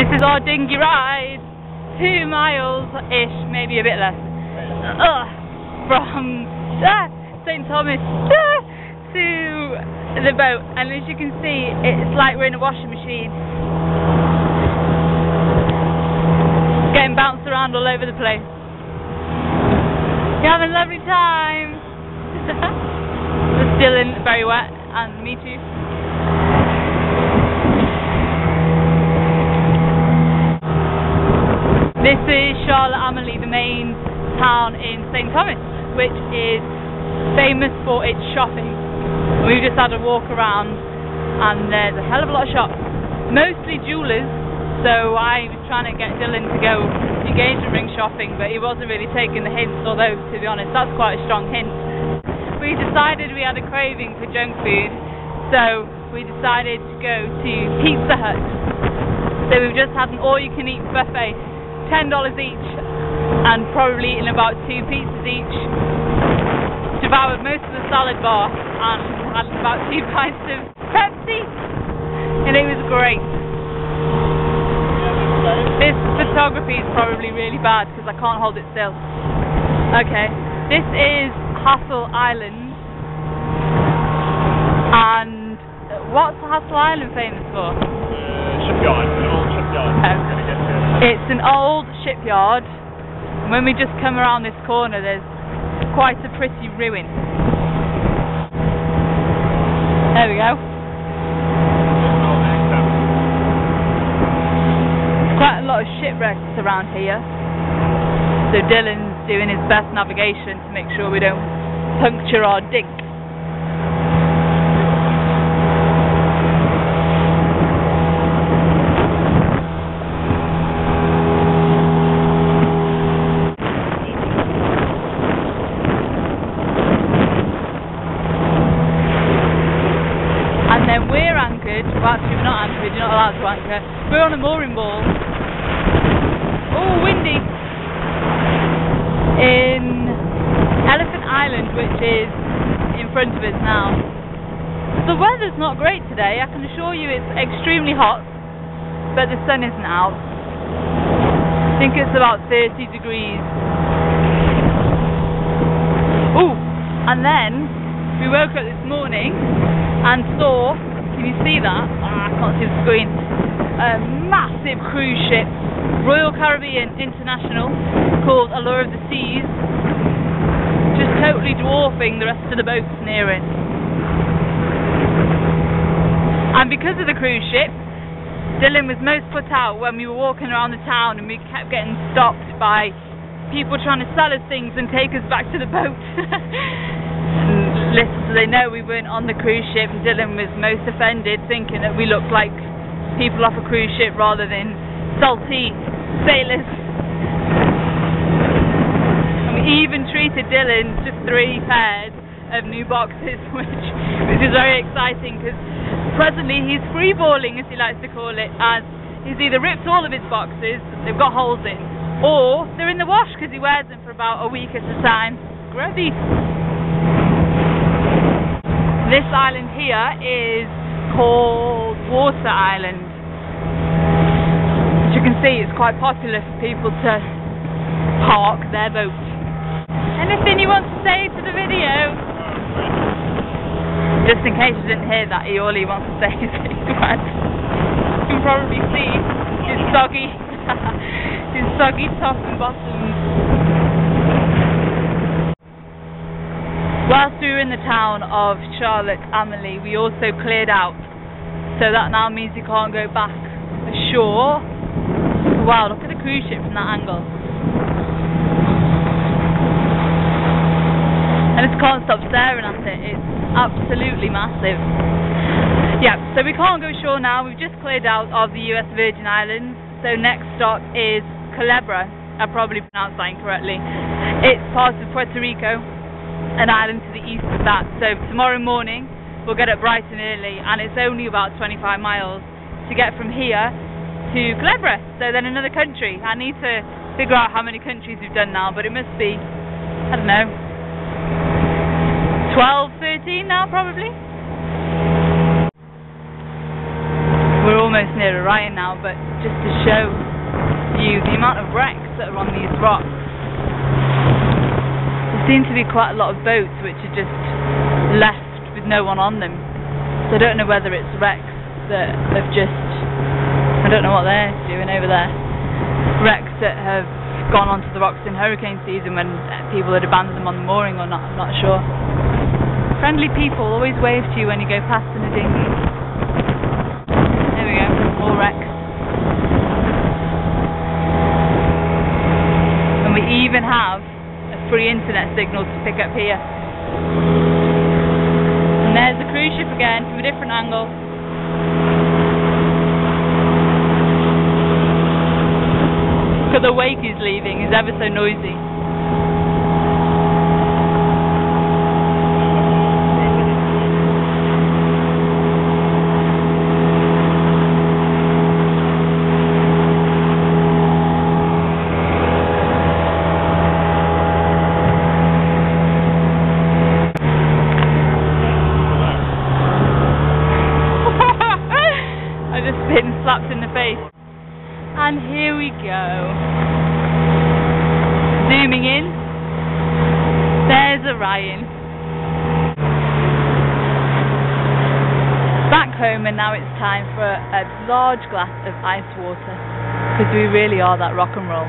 This is our dinghy ride, 2 miles-ish, maybe a bit less, from St. Thomas to the boat, and as you can see, it's like we're in a washing machine, getting bounced around all over the place. You're having a lovely time. It's still very wet, and me too. This is Charlotte-Amalie, the main town in St. Thomas, which is famous for its shopping. We've just had a walk around and there's a hell of a lot of shops, mostly jewellers, so I was trying to get Dylan to go engagement ring shopping, but he wasn't really taking the hints, although to be honest that's quite a strong hint. We decided we had a craving for junk food, so we decided to go to Pizza Hut. So we've just had an all-you-can-eat buffet, $10 each, and probably eaten about 2 pizzas each. Devoured most of the salad bar and had about 2 pints of Pepsi, and it was great. This photography is probably really bad because I can't hold it still. Okay, this is Hassel Island, and what's Hassel Island famous for? Shipyard, an old shipyard. It's an old shipyard. When we just come around this corner, there's quite a pretty ruin. There we go. Quite a lot of shipwrecks around here. So Dylan's doing his best navigation to make sure we don't puncture our dink. And then we're anchored, well actually we're not anchored, you're not allowed to anchor. We're on a mooring ball. Oh, windy! In Elephant Island, which is in front of us now. The weather's not great today, I can assure you it's extremely hot, but the sun isn't out. I think it's about 30 degrees. Ooh, and then we woke up this morning and saw, can you see that? I can't see the screen. A massive cruise ship, Royal Caribbean International, called Allure of the Seas, just totally dwarfing the rest of the boats near it. And because of the cruise ship, Dylan was most put out when we were walking around the town and we kept getting stopped by people trying to sell us things and take us back to the boat. Little do they know we weren't on the cruise ship, and Dylan was most offended, thinking that we looked like people off a cruise ship rather than salty sailors. And we even treated Dylan to 3 pairs of new boxes, which is very exciting because presently he's freeballing, as he likes to call it, as he's either ripped all of his boxes, they've got holes in, or they're in the wash because he wears them for about a week at a time. Grubby. This island here is called Water Island. As you can see, it's quite popular for people to park their boat. Anything you want to say to the video? Just in case you didn't hear that, all he wants to say is that he's wet. You can probably see his soggy, his soggy top and bottoms. Whilst we were in the town of Charlotte-Amalie, we also cleared out, so that now means you can't go back ashore. Wow, look at the cruise ship from that angle. I just can't stop staring at it, it's absolutely massive. Yeah, so we can't go ashore now, we've just cleared out of the US Virgin Islands, so next stop is Culebra. I probably pronounced that incorrectly. It's part of Puerto Rico, an island to the east of that. So tomorrow morning we'll get up bright and early, and it's only about 25 miles to get from here to Culebra, so then another country. I need to figure out how many countries we've done now, but it must be, I don't know, 12, 13 now probably. We're almost near Orion now, but just to show you the amount of wrecks that are on these rocks. There seem to be quite a lot of boats which are just left with no one on them. So I don't know whether it's wrecks that have just, I don't know what they're doing over there. Wrecks that have gone onto the rocks in hurricane season when people had abandoned them on the mooring or not, I'm not sure. Friendly people always wave to you when you go past in a dinghy. There we go, more wrecks. And we even have a free internet signal to pick up here. And there's the cruise ship again from a different angle. Look at the wake he's leaving, he's ever so noisy. I just been slapped in the face. And here we go. Zooming in, there's Orion. Back home, and now it's time for a large glass of ice water, because we really are that rock and roll.